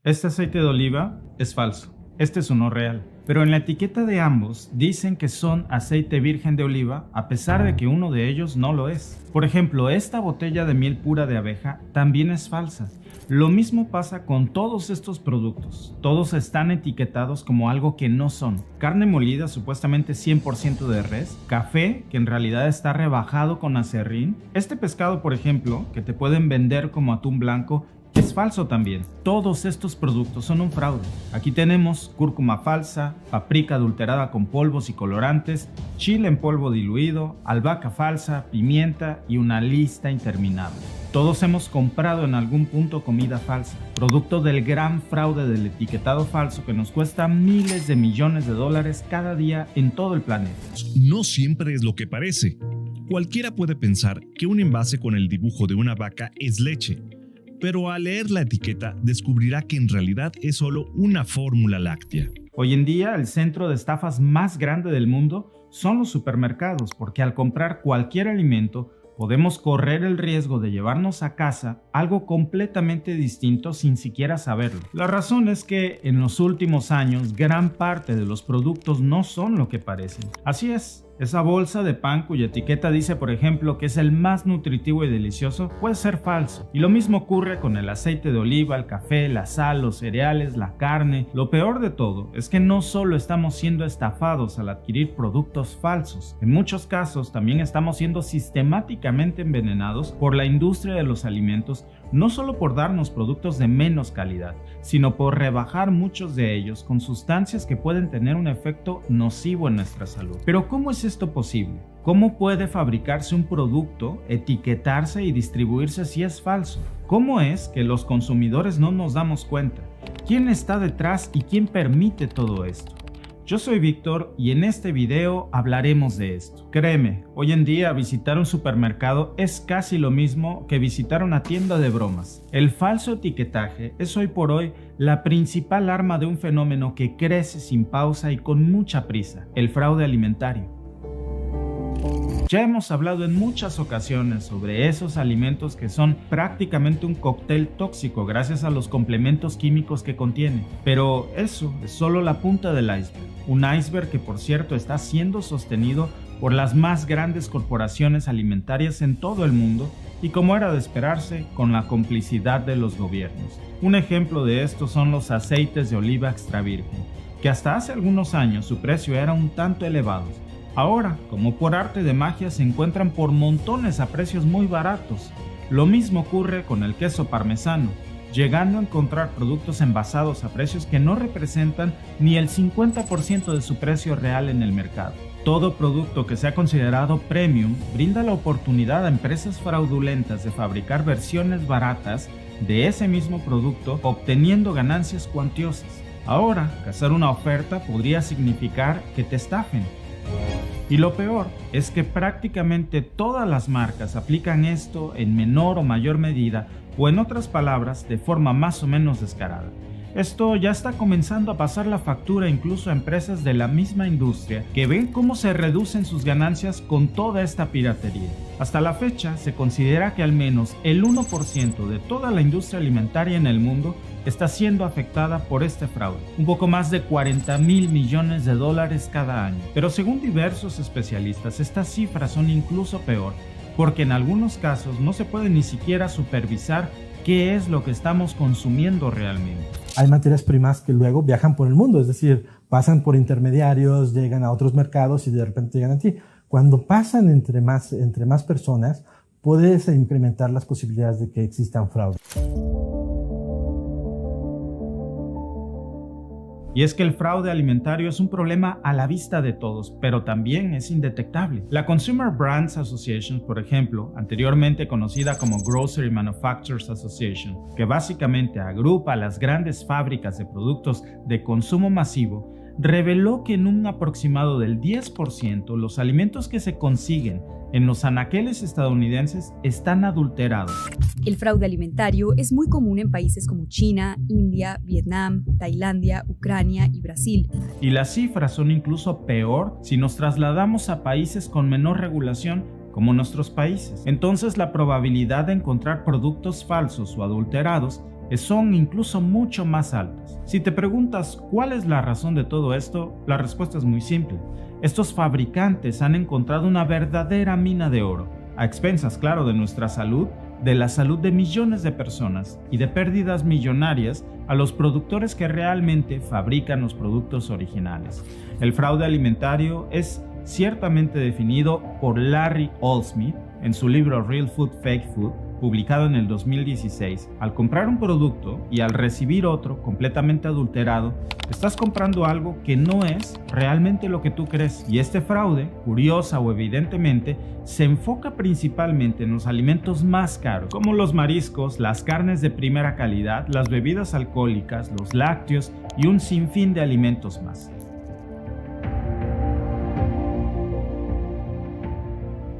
Este aceite de oliva es falso, este es uno real. Pero en la etiqueta de ambos dicen que son aceite virgen de oliva a pesar de que uno de ellos no lo es. Por ejemplo, esta botella de miel pura de abeja también es falsa. Lo mismo pasa con todos estos productos. Todos están etiquetados como algo que no son. Carne molida supuestamente 100% de res, café que en realidad está rebajado con aserrín. Este pescado, por ejemplo, que te pueden vender como atún blanco, es falso también. Todos estos productos son un fraude. Aquí tenemos cúrcuma falsa, paprika adulterada con polvos y colorantes, chile en polvo diluido, albahaca falsa, pimienta y una lista interminable. Todos hemos comprado en algún punto comida falsa, producto del gran fraude del etiquetado falso que nos cuesta miles de millones de dólares cada día en todo el planeta. No siempre es lo que parece. Cualquiera puede pensar que un envase con el dibujo de una vaca es leche, pero al leer la etiqueta descubrirá que en realidad es solo una fórmula láctea. Hoy en día el centro de estafas más grande del mundo son los supermercados, porque al comprar cualquier alimento podemos correr el riesgo de llevarnos a casa algo completamente distinto sin siquiera saberlo. La razón es que en los últimos años gran parte de los productos no son lo que parecen. Así es. Esa bolsa de pan cuya etiqueta dice, por ejemplo, que es el más nutritivo y delicioso, puede ser falso. Y lo mismo ocurre con el aceite de oliva, el café, la sal, los cereales, la carne. Lo peor de todo es que no solo estamos siendo estafados al adquirir productos falsos, en muchos casos también estamos siendo sistemáticamente envenenados por la industria de los alimentos, no solo por darnos productos de menos calidad, sino por rebajar muchos de ellos con sustancias que pueden tener un efecto nocivo en nuestra salud. Pero ¿cómo es esto posible? ¿Cómo puede fabricarse un producto, etiquetarse y distribuirse si es falso? ¿Cómo es que los consumidores no nos damos cuenta? ¿Quién está detrás y quién permite todo esto? Yo soy Víctor y en este video hablaremos de esto. Créeme, hoy en día visitar un supermercado es casi lo mismo que visitar una tienda de bromas. El falso etiquetaje es hoy por hoy la principal arma de un fenómeno que crece sin pausa y con mucha prisa, el fraude alimentario. Ya hemos hablado en muchas ocasiones sobre esos alimentos que son prácticamente un cóctel tóxico gracias a los complementos químicos que contiene. Pero eso es solo la punta del iceberg. Un iceberg que, por cierto, está siendo sostenido por las más grandes corporaciones alimentarias en todo el mundo y, como era de esperarse, con la complicidad de los gobiernos. Un ejemplo de esto son los aceites de oliva extra virgen, que hasta hace algunos años su precio era un tanto elevado. Ahora, como por arte de magia, se encuentran por montones a precios muy baratos. Lo mismo ocurre con el queso parmesano, llegando a encontrar productos envasados a precios que no representan ni el 50% de su precio real en el mercado. Todo producto que sea considerado premium brinda la oportunidad a empresas fraudulentas de fabricar versiones baratas de ese mismo producto, obteniendo ganancias cuantiosas. Ahora, cazar una oferta podría significar que te estafen. Y lo peor es que prácticamente todas las marcas aplican esto en menor o mayor medida, o en otras palabras, de forma más o menos descarada. Esto ya está comenzando a pasar la factura incluso a empresas de la misma industria que ven cómo se reducen sus ganancias con toda esta piratería. Hasta la fecha se considera que al menos el 1% de toda la industria alimentaria en el mundo está siendo afectada por este fraude, un poco más de 40,000 millones de dólares cada año. Pero según diversos especialistas, estas cifras son incluso peor, porque en algunos casos no se puede ni siquiera supervisar qué es lo que estamos consumiendo realmente. Hay materias primas que luego viajan por el mundo, es decir, pasan por intermediarios, llegan a otros mercados y de repente llegan a ti. Cuando pasan entre más personas, puedes incrementar las posibilidades de que existan fraude. Y es que el fraude alimentario es un problema a la vista de todos, pero también es indetectable. La Consumer Brands Association, por ejemplo, anteriormente conocida como Grocery Manufacturers Association, que básicamente agrupa a las grandes fábricas de productos de consumo masivo, reveló que en un aproximado del 10% los alimentos que se consiguen en los anaqueles estadounidenses están adulterados. El fraude alimentario es muy común en países como China, India, Vietnam, Tailandia, Ucrania y Brasil. Y las cifras son incluso peor si nos trasladamos a países con menor regulación como nuestros países. Entonces la probabilidad de encontrar productos falsos o adulterados son incluso mucho más altas. Si te preguntas cuál es la razón de todo esto, la respuesta es muy simple. Estos fabricantes han encontrado una verdadera mina de oro, a expensas, claro, de nuestra salud, de la salud de millones de personas y de pérdidas millonarias a los productores que realmente fabrican los productos originales. El fraude alimentario es ciertamente definido por Larry Goldsmith en su libro Real Food, Fake Food, publicado en el 2016. Al comprar un producto y al recibir otro completamente adulterado, estás comprando algo que no es realmente lo que tú crees. Y este fraude, curiosa o evidentemente, se enfoca principalmente en los alimentos más caros, como los mariscos, las carnes de primera calidad, las bebidas alcohólicas, los lácteos y un sinfín de alimentos más.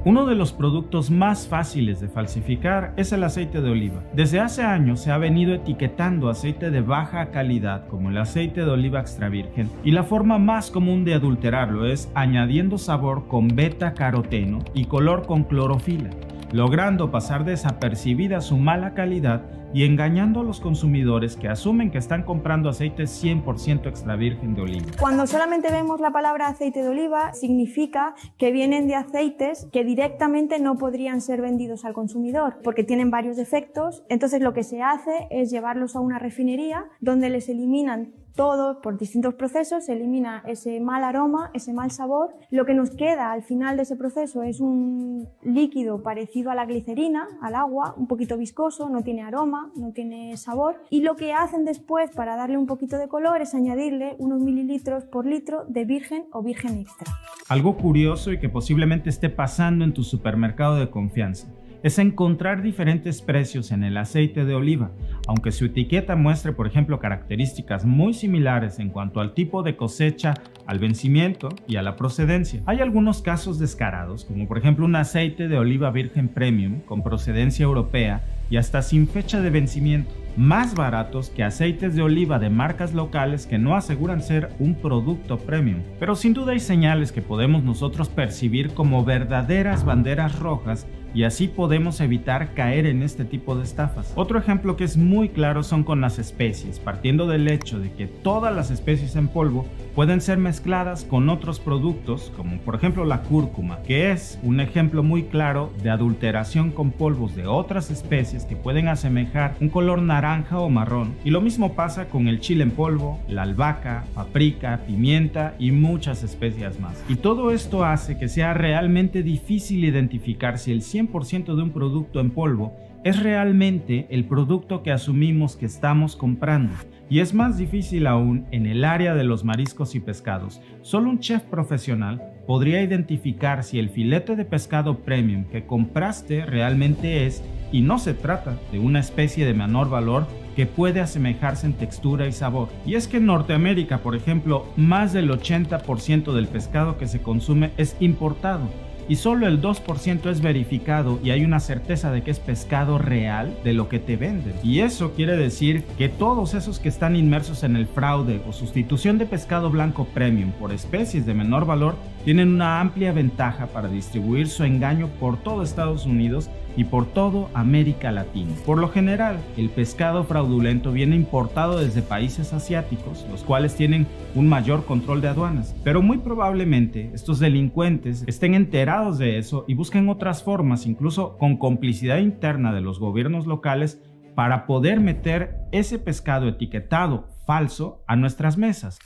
Uno de los productos más fáciles de falsificar es el aceite de oliva. Desde hace años se ha venido etiquetando aceite de baja calidad como el aceite de oliva extra virgen, y la forma más común de adulterarlo es añadiendo sabor con beta-caroteno y color con clorofila, logrando pasar desapercibida su mala calidad y engañando a los consumidores que asumen que están comprando aceite 100% extra virgen de oliva. Cuando solamente vemos la palabra aceite de oliva, significa que vienen de aceites que directamente no podrían ser vendidos al consumidor porque tienen varios defectos. Entonces lo que se hace es llevarlos a una refinería donde les eliminan todo por distintos procesos, se elimina ese mal aroma, ese mal sabor. Lo que nos queda al final de ese proceso es un líquido parecido a la glicerina, al agua, un poquito viscoso, no tiene aroma, no tiene sabor, y lo que hacen después para darle un poquito de color es añadirle unos mililitros por litro de virgen o virgen extra. Algo curioso y que posiblemente esté pasando en tu supermercado de confianza es encontrar diferentes precios en el aceite de oliva, aunque su etiqueta muestre, por ejemplo, características muy similares en cuanto al tipo de cosecha, al vencimiento y a la procedencia. Hay algunos casos descarados, como por ejemplo un aceite de oliva virgen premium con procedencia europea y hasta sin fecha de vencimiento, más baratos que aceites de oliva de marcas locales que no aseguran ser un producto premium. Pero sin duda hay señales que podemos nosotros percibir como verdaderas banderas rojas y así podemos evitar caer en este tipo de estafas. Otro ejemplo que es muy claro son con las especies, partiendo del hecho de que todas las especies en polvo pueden ser mezcladas con otros productos, como por ejemplo la cúrcuma, que es un ejemplo muy claro de adulteración con polvos de otras especies que pueden asemejar un color naranja o marrón. Y lo mismo pasa con el chile en polvo, la albahaca, paprika, pimienta y muchas especias más. Y todo esto hace que sea realmente difícil identificar si el 100% de un producto en polvo es realmente el producto que asumimos que estamos comprando. Y es más difícil aún en el área de los mariscos y pescados. Solo un chef profesional podría identificar si el filete de pescado premium que compraste realmente es, y no se trata de una especie de menor valor que puede asemejarse en textura y sabor. Y es que en Norteamérica, por ejemplo, más del 80% del pescado que se consume es importado, y solo el 2% es verificado y hay una certeza de que es pescado real de lo que te venden. Y eso quiere decir que todos esos que están inmersos en el fraude o sustitución de pescado blanco premium por especies de menor valor tienen una amplia ventaja para distribuir su engaño por todo Estados Unidos y por todo América Latina. Por lo general, el pescado fraudulento viene importado desde países asiáticos, los cuales tienen un mayor control de aduanas. Pero muy probablemente estos delincuentes estén enterados de eso y busquen otras formas, incluso con complicidad interna de los gobiernos locales, para poder meter ese pescado etiquetado falso a nuestras mesas.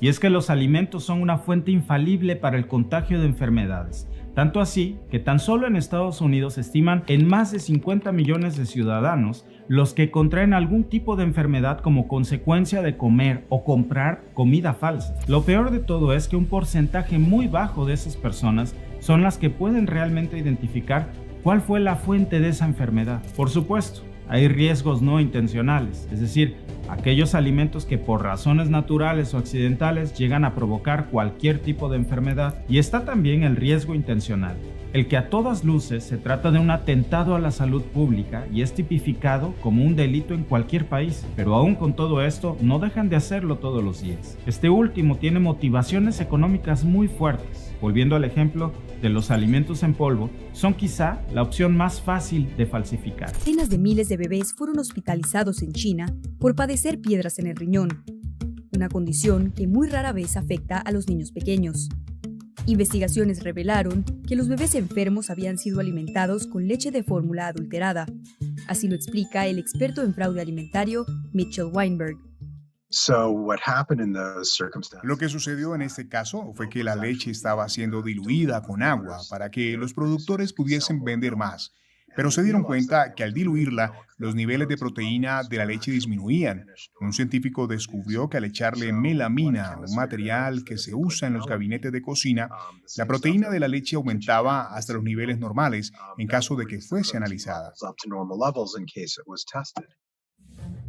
Y es que los alimentos son una fuente infalible para el contagio de enfermedades. Tanto así que tan solo en Estados Unidos estiman en más de 50 millones de ciudadanos los que contraen algún tipo de enfermedad como consecuencia de comer o comprar comida falsa. Lo peor de todo es que un porcentaje muy bajo de esas personas son las que pueden realmente identificar cuál fue la fuente de esa enfermedad. Por supuesto, hay riesgos no intencionales, es decir, aquellos alimentos que por razones naturales o accidentales llegan a provocar cualquier tipo de enfermedad, y está también el riesgo intencional, el que a todas luces se trata de un atentado a la salud pública y es tipificado como un delito en cualquier país, pero aún con todo esto no dejan de hacerlo todos los días. Este último tiene motivaciones económicas muy fuertes. Volviendo al ejemplo de los alimentos en polvo, son quizá la opción más fácil de falsificar. Decenas de miles de bebés fueron hospitalizados en China por padecer piedras en el riñón, una condición que muy rara vez afecta a los niños pequeños. Investigaciones revelaron que los bebés enfermos habían sido alimentados con leche de fórmula adulterada. Así lo explica el experto en fraude alimentario Mitchell Weinberg. Lo que sucedió en este caso fue que la leche estaba siendo diluida con agua para que los productores pudiesen vender más, pero se dieron cuenta que al diluirla, los niveles de proteína de la leche disminuían. Un científico descubrió que al echarle melamina, un material que se usa en los gabinetes de cocina, la proteína de la leche aumentaba hasta los niveles normales en caso de que fuese analizada.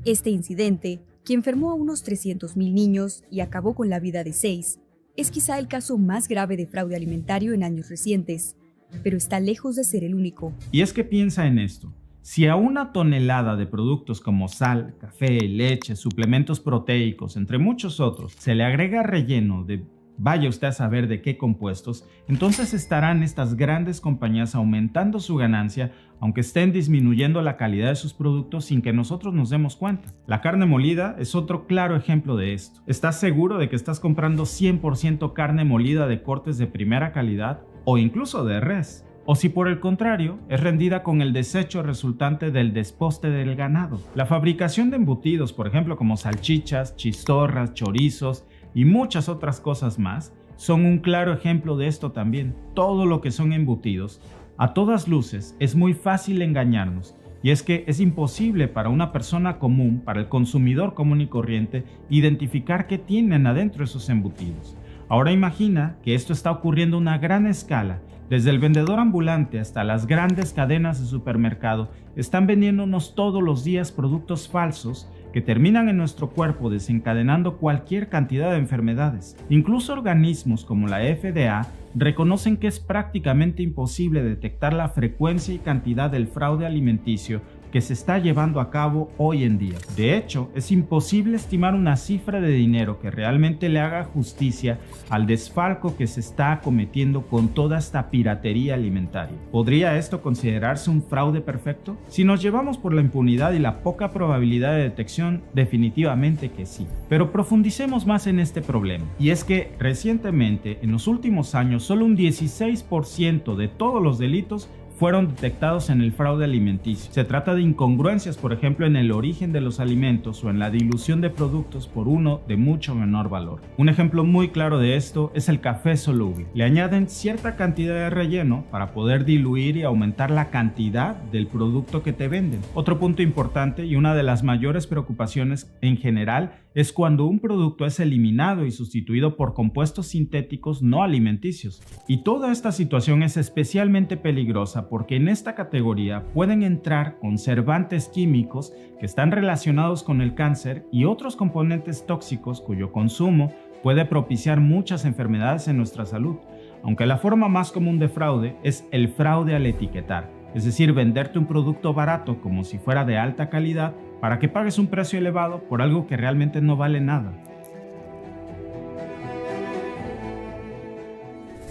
Este incidente, que enfermó a unos 300.000 niños y acabó con la vida de 6, es quizá el caso más grave de fraude alimentario en años recientes, pero está lejos de ser el único. Y es que piensa en esto. Si a una tonelada de productos como sal, café, leche, suplementos proteicos, entre muchos otros, se le agrega relleno de vaya usted a saber de qué compuestos, entonces estarán estas grandes compañías aumentando su ganancia, aunque estén disminuyendo la calidad de sus productos sin que nosotros nos demos cuenta. La carne molida es otro claro ejemplo de esto. ¿Estás seguro de que estás comprando 100% carne molida de cortes de primera calidad o incluso de res? O si por el contrario, es rendida con el desecho resultante del desposte del ganado. La fabricación de embutidos, por ejemplo, como salchichas, chistorras, chorizos y muchas otras cosas más, son un claro ejemplo de esto también. Todo lo que son embutidos, a todas luces, es muy fácil engañarnos. Y es que es imposible para una persona común, para el consumidor común y corriente, identificar qué tienen adentro esos embutidos. Ahora imagina que esto está ocurriendo a una gran escala. Desde el vendedor ambulante hasta las grandes cadenas de supermercado están vendiéndonos todos los días productos falsos que terminan en nuestro cuerpo desencadenando cualquier cantidad de enfermedades. Incluso organismos como la FDA reconocen que es prácticamente imposible detectar la frecuencia y cantidad del fraude alimenticio que se está llevando a cabo hoy en día. De hecho, es imposible estimar una cifra de dinero que realmente le haga justicia al desfalco que se está cometiendo con toda esta piratería alimentaria. ¿Podría esto considerarse un fraude perfecto? Si nos llevamos por la impunidad y la poca probabilidad de detección, definitivamente que sí. Pero profundicemos más en este problema. Y es que recientemente, en los últimos años, solo un 16% de todos los delitos fueron detectados en el fraude alimenticio. Se trata de incongruencias, por ejemplo, en el origen de los alimentos o en la dilución de productos por uno de mucho menor valor. Un ejemplo muy claro de esto es el café soluble. Le añaden cierta cantidad de relleno para poder diluir y aumentar la cantidad del producto que te venden. Otro punto importante y una de las mayores preocupaciones en general es cuando un producto es eliminado y sustituido por compuestos sintéticos no alimenticios. Y toda esta situación es especialmente peligrosa porque en esta categoría pueden entrar conservantes químicos que están relacionados con el cáncer y otros componentes tóxicos cuyo consumo puede propiciar muchas enfermedades en nuestra salud. Aunque la forma más común de fraude es el fraude al etiquetar, es decir, venderte un producto barato como si fuera de alta calidad para que pagues un precio elevado por algo que realmente no vale nada.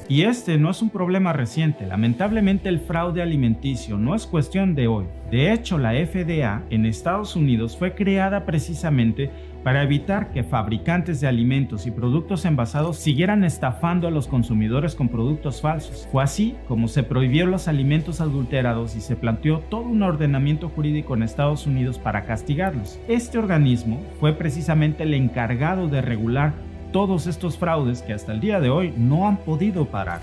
Y este no es un problema reciente. Lamentablemente el fraude alimenticio no es cuestión de hoy. De hecho, la FDA en Estados Unidos fue creada precisamente para evitar que fabricantes de alimentos y productos envasados siguieran estafando a los consumidores con productos falsos. Fue así como se prohibió los alimentos adulterados y se planteó todo un ordenamiento jurídico en Estados Unidos para castigarlos. Este organismo fue precisamente el encargado de regular todos estos fraudes que hasta el día de hoy no han podido parar.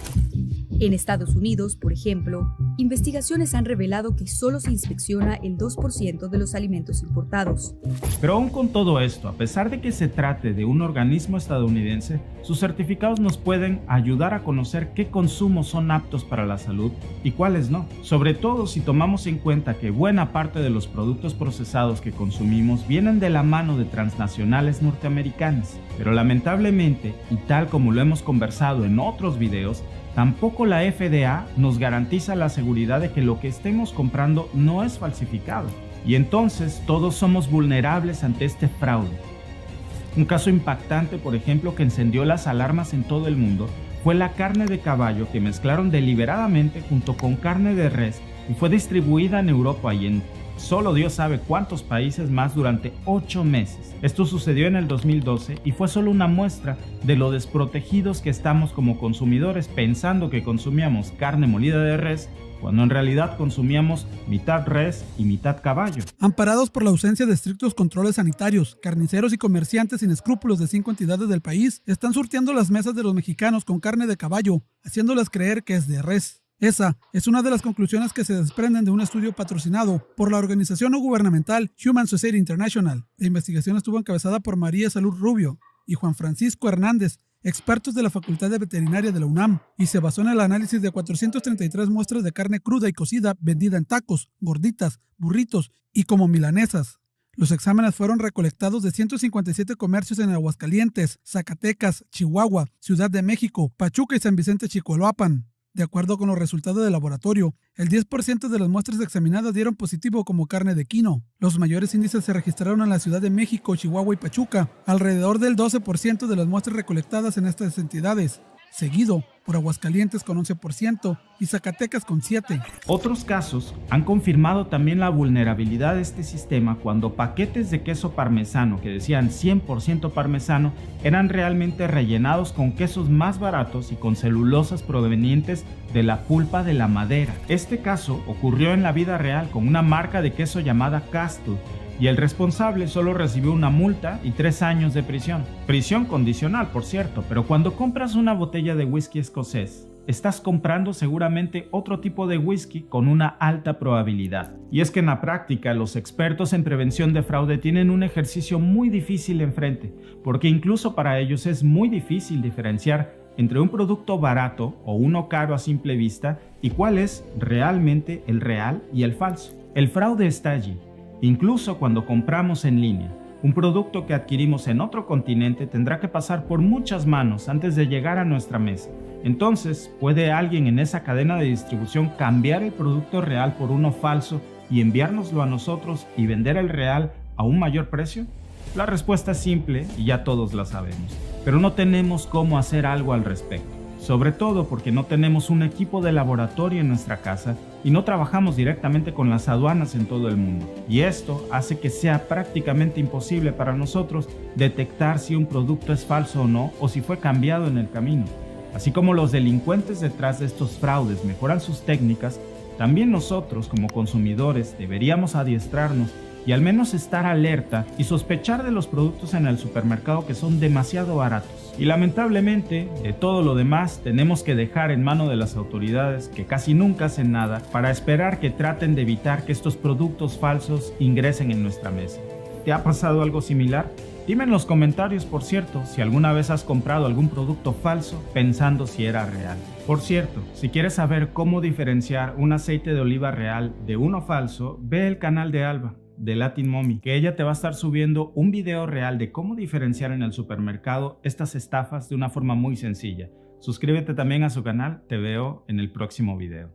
En Estados Unidos, por ejemplo, investigaciones han revelado que solo se inspecciona el 2% de los alimentos importados. Pero aún con todo esto, a pesar de que se trate de un organismo estadounidense, sus certificados nos pueden ayudar a conocer qué consumos son aptos para la salud y cuáles no. Sobre todo si tomamos en cuenta que buena parte de los productos procesados que consumimos vienen de la mano de transnacionales norteamericanas. Pero lamentablemente, y tal como lo hemos conversado en otros videos, Tampoco la FDA nos garantiza la seguridad de que lo que estemos comprando no es falsificado. Y entonces todos somos vulnerables ante este fraude. Un caso impactante, por ejemplo, que encendió las alarmas en todo el mundo, fue la carne de caballo que mezclaron deliberadamente junto con carne de res y fue distribuida en Europa y en solo Dios sabe cuántos países más durante 8 meses. Esto sucedió en el 2012 y fue solo una muestra de lo desprotegidos que estamos como consumidores pensando que consumíamos carne molida de res cuando en realidad consumíamos mitad res y mitad caballo. Amparados por la ausencia de estrictos controles sanitarios, carniceros y comerciantes sin escrúpulos de 5 entidades del país están surtiendo las mesas de los mexicanos con carne de caballo, haciéndoles creer que es de res. Esa es una de las conclusiones que se desprenden de un estudio patrocinado por la organización no gubernamental Human Society International. La investigación estuvo encabezada por María Salud Rubio y Juan Francisco Hernández, expertos de la Facultad de Veterinaria de la UNAM, y se basó en el análisis de 433 muestras de carne cruda y cocida vendida en tacos, gorditas, burritos y como milanesas. Los exámenes fueron recolectados de 157 comercios en Aguascalientes, Zacatecas, Chihuahua, Ciudad de México, Pachuca y San Vicente Chicoaloapan. De acuerdo con los resultados del laboratorio, el 10% de las muestras examinadas dieron positivo como carne de quino. Los mayores índices se registraron en la Ciudad de México, Chihuahua y Pachuca, alrededor del 12% de las muestras recolectadas en estas entidades, seguido por Aguascalientes con 11% y Zacatecas con 7%. Otros casos han confirmado también la vulnerabilidad de este sistema cuando paquetes de queso parmesano que decían 100% parmesano eran realmente rellenados con quesos más baratos y con celulosas provenientes de la pulpa de la madera. Este caso ocurrió en la vida real con una marca de queso llamada Castle, y el responsable solo recibió una multa y 3 años de prisión. Prisión condicional, por cierto, pero cuando compras una botella de whisky escocés, estás comprando seguramente otro tipo de whisky con una alta probabilidad. Y es que en la práctica los expertos en prevención de fraude tienen un ejercicio muy difícil enfrente, porque incluso para ellos es muy difícil diferenciar entre un producto barato o uno caro a simple vista y cuál es realmente el real y el falso. El fraude está allí. Incluso cuando compramos en línea, un producto que adquirimos en otro continente tendrá que pasar por muchas manos antes de llegar a nuestra mesa. Entonces, ¿puede alguien en esa cadena de distribución cambiar el producto real por uno falso y enviárnoslo a nosotros y vender el real a un mayor precio? La respuesta es simple y ya todos la sabemos, pero no tenemos cómo hacer algo al respecto. Sobre todo porque no tenemos un equipo de laboratorio en nuestra casa y no trabajamos directamente con las aduanas en todo el mundo. Y esto hace que sea prácticamente imposible para nosotros detectar si un producto es falso o no, o si fue cambiado en el camino. Así como los delincuentes detrás de estos fraudes mejoran sus técnicas, también nosotros como consumidores deberíamos adiestrarnos y al menos estar alerta y sospechar de los productos en el supermercado que son demasiado baratos. Y lamentablemente, de todo lo demás, tenemos que dejar en mano de las autoridades, que casi nunca hacen nada, para esperar que traten de evitar que estos productos falsos ingresen en nuestra mesa. ¿Te ha pasado algo similar? Dime en los comentarios, por cierto, si alguna vez has comprado algún producto falso pensando si era real. Por cierto, si quieres saber cómo diferenciar un aceite de oliva real de uno falso, ve el canal de Alba, de Latin Mommy, que ella te va a estar subiendo un video real de cómo diferenciar en el supermercado estas estafas de una forma muy sencilla. Suscríbete también a su canal, te veo en el próximo video.